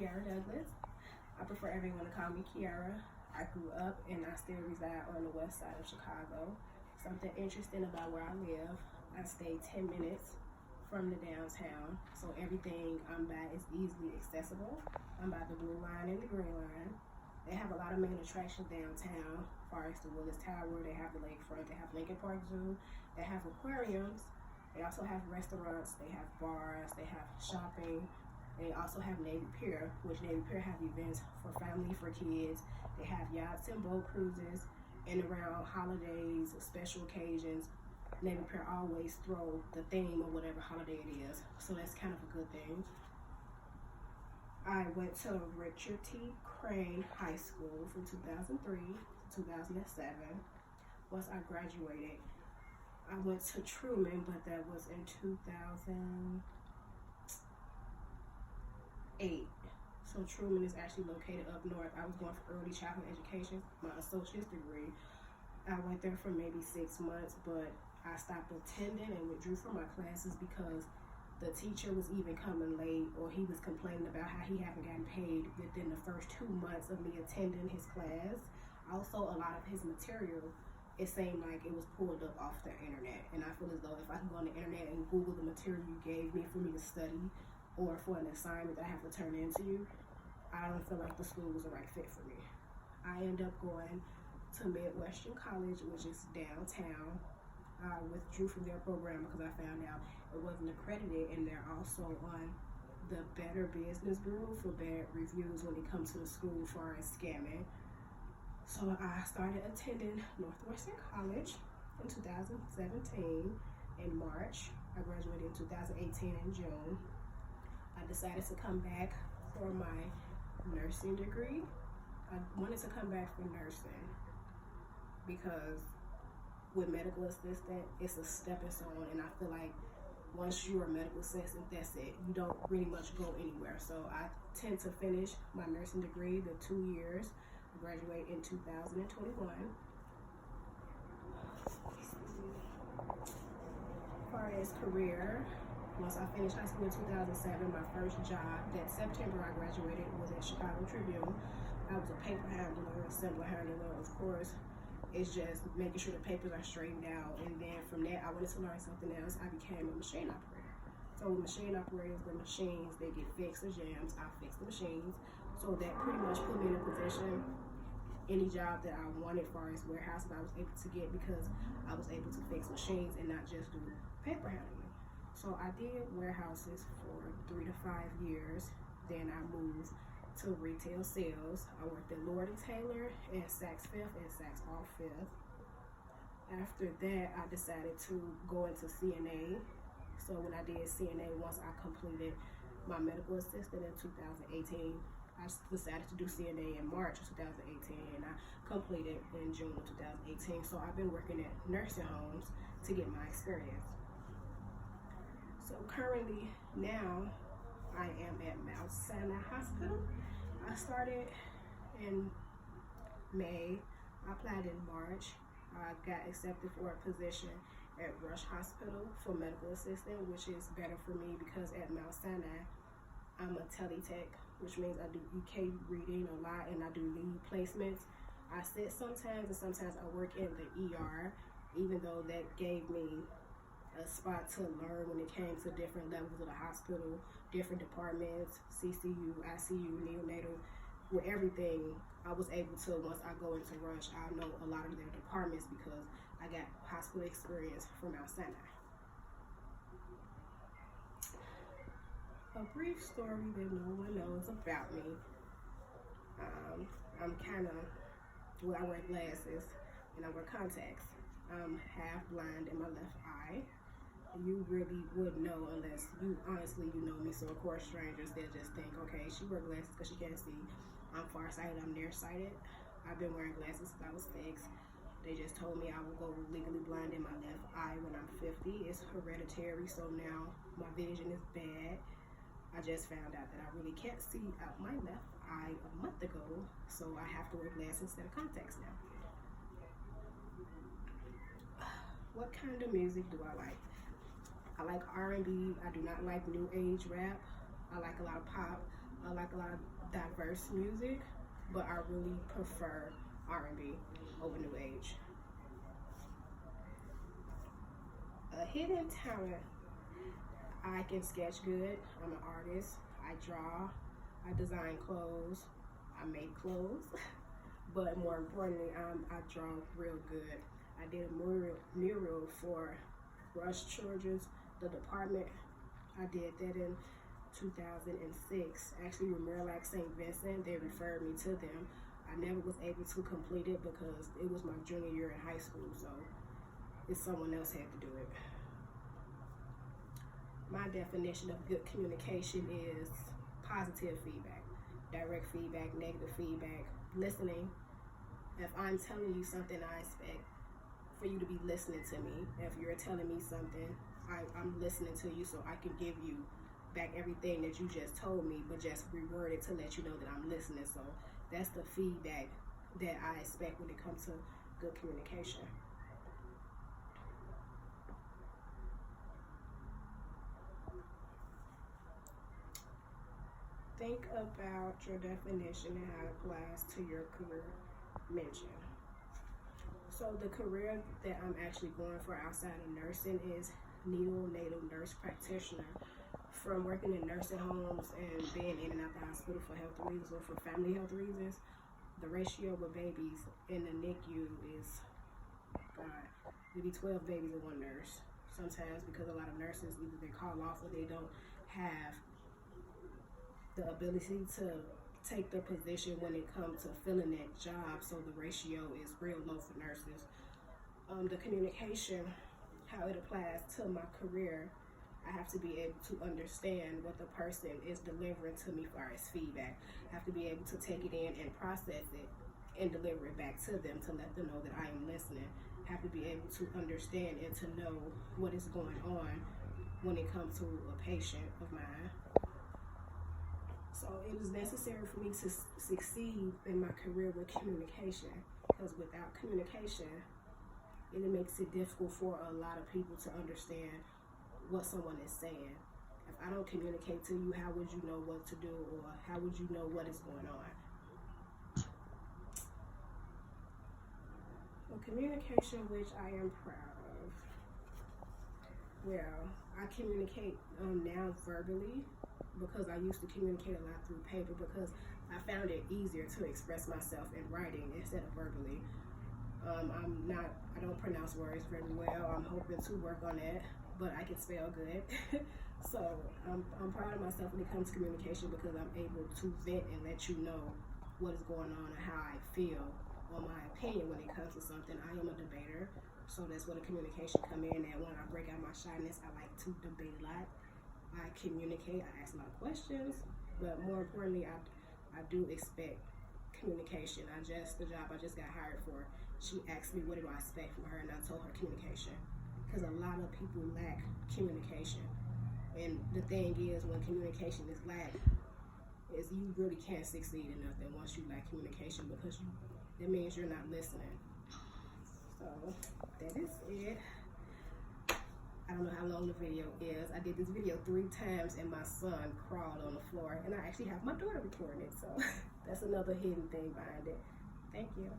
Kiara Douglas. I prefer everyone to call me Kiara. I grew up and I still reside on the west side of Chicago. Something interesting about where I live, I stay 10 minutes from the downtown, so everything I'm by is easily accessible. I'm by the blue line and the green line. They have a lot of main attractions downtown, as far as the Willis Tower, they have the lakefront, they have Lincoln Park Zoo, they have aquariums, they also have restaurants, they have bars, they have shopping. They also have Navy Pier, which Navy Pier have events for family, for kids. They have yachts and boat cruises, and around holidays, special occasions, Navy Pier always throw the theme of whatever holiday it is. So that's kind of a good thing. I went to Richard T. Crane High School from 2003 to 2007. Once I graduated, I went to Truman, but that was in 2008. So Truman is actually located up north. I was going for early childhood education, my associate's degree. I went there for maybe 6 months, but I stopped attending and withdrew from my classes because the teacher was even coming late, or he was complaining about how he hadn't gotten paid within the first 2 months of me attending his class. Also, a lot of his material, it seemed like it was pulled up off the internet, and I feel as though if I can go on the internet and Google the material you gave me for me to study or for an assignment that I have to turn into you, I don't feel like the school was the right fit for me. I ended up going to Midwestern College, which is downtown. I withdrew from their program because I found out it wasn't accredited, and they're also on the Better Business Bureau for bad reviews when it comes to the school as far as scamming. So I started attending Northwestern College in 2017 in March. I graduated in 2018 in June. I decided to come back for my nursing degree. I wanted to come back for nursing because with medical assistant, it's a stepping stone, and I feel like once you're a medical assistant, that's it. You don't really much go anywhere. So I tend to finish my nursing degree, the 2 years. I graduate in 2021. As far as career, once I finished high school in 2007, my first job, that September I graduated, was at Chicago Tribune. I was a paper handler, assembler handler, of course. It's just making sure the papers are straightened out, and then from that I wanted to learn something else. I became a machine operator. So machine operators, the machines, they get fixed or jams, I fix the machines. So that pretty much put me in a position, any job that I wanted as far as warehouses I was able to get, because I was able to fix machines and not just do paper handling. So I did warehouses for 3 to 5 years. Then I moved to retail sales. I worked at Lord & Taylor and Saks Fifth and Saks Off Fifth. After that, I decided to go into CNA. So when I did CNA, once I completed my medical assistant in 2018, I decided to do CNA in March of 2018, and I completed in June of 2018. So I've been working at nursing homes to get my experience. So currently now, I am at Mount Sinai Hospital. I started in May. I applied in March. I got accepted for a position at Rush Hospital for medical assistant, which is better for me because at Mount Sinai, I'm a teletech, which means I do EK reading a lot and I do lead placements. I sit sometimes, and sometimes I work in the ER, even though that gave me a spot to learn when it came to different levels of the hospital, different departments, CCU, ICU, neonatal, with everything. I was able to, once I go into Rush, I know a lot of their departments because I got hospital experience from Mount Sinai. A brief story that no one knows about me. I'm kind of, well, I wear glasses and I wear contacts. I'm half blind in my left eye. You really would know unless you honestly know me. So of course strangers, they'll just think, okay, she wears glasses because she can't see. I'm farsighted, I'm nearsighted. I've been wearing glasses since I was 6. They just told me I will go legally blind in my left eye when I'm 50. It's hereditary, so now my vision is bad. I just found out that I really can't see out my left eye a month ago, so I have to wear glasses instead of contacts now. What kind of music do I like? I like R&B. I do not like new age rap. I like a lot of pop. I like a lot of diverse music, but I really prefer R&B over New Age. A hidden talent: I can sketch good. I'm an artist. I draw. I design clothes. I make clothes. But more importantly, I draw real good. I did a mural for Rush Children's, the department. I did that in 2006. Actually, with Miralax St. Vincent, they referred me to them. I never was able to complete it because it was my junior year in high school, so someone else had to do it. My definition of good communication is positive feedback, direct feedback, negative feedback, listening. If I'm telling you something, I expect for you to be listening to me. If you're telling me something, I'm listening to you so I can give you back everything that you just told me, but just reword it to let you know that I'm listening. So that's the feedback that I expect when it comes to good communication. Think about your definition and how it applies to your career mention. So the career that I'm actually going for outside of nursing is neonatal nurse practitioner. From working in nursing homes and being in and out the hospital for health reasons or for family health reasons, the ratio of babies in the NICU is, God, maybe 12 babies in one nurse. Sometimes because a lot of nurses, either they call off or they don't have the ability to take the position when it comes to filling that job, so the ratio is real low for nurses. The communication, how it applies to my career, I have to be able to understand what the person is delivering to me for as feedback. I have to be able to take it in and process it and deliver it back to them to let them know that I am listening. I have to be able to understand and to know what is going on when it comes to a patient of mine. So it is necessary for me to succeed in my career with communication, because without communication, it makes it difficult for a lot of people to understand what someone is saying. If I don't communicate to you, how would you know what to do, or how would you know what is going on? Well, communication, which I am proud of. Well, I communicate now verbally, because I used to communicate a lot through paper because I found it easier to express myself in writing instead of verbally. I don't pronounce words very well. I'm hoping to work on that, but I can spell good. So I'm proud of myself when it comes to communication, because I'm able to vent and let you know what is going on and how I feel, or my opinion when it comes to something. I am a debater, so that's where the communication come in. And when I break out my shyness, I like to debate a lot. I communicate, I ask a lot of questions, but more importantly, I do expect communication. The job I just got hired for, she asked me what do I expect from her, and I told her communication, because a lot of people lack communication. And the thing is, when communication is lacked, is you really can't succeed in nothing once you lack communication, because that means you're not listening. So that is it. I don't know how long the video is. I did this video 3 times and my son crawled on the floor, and I actually have my daughter recording it, so that's another hidden thing behind it. Thank you.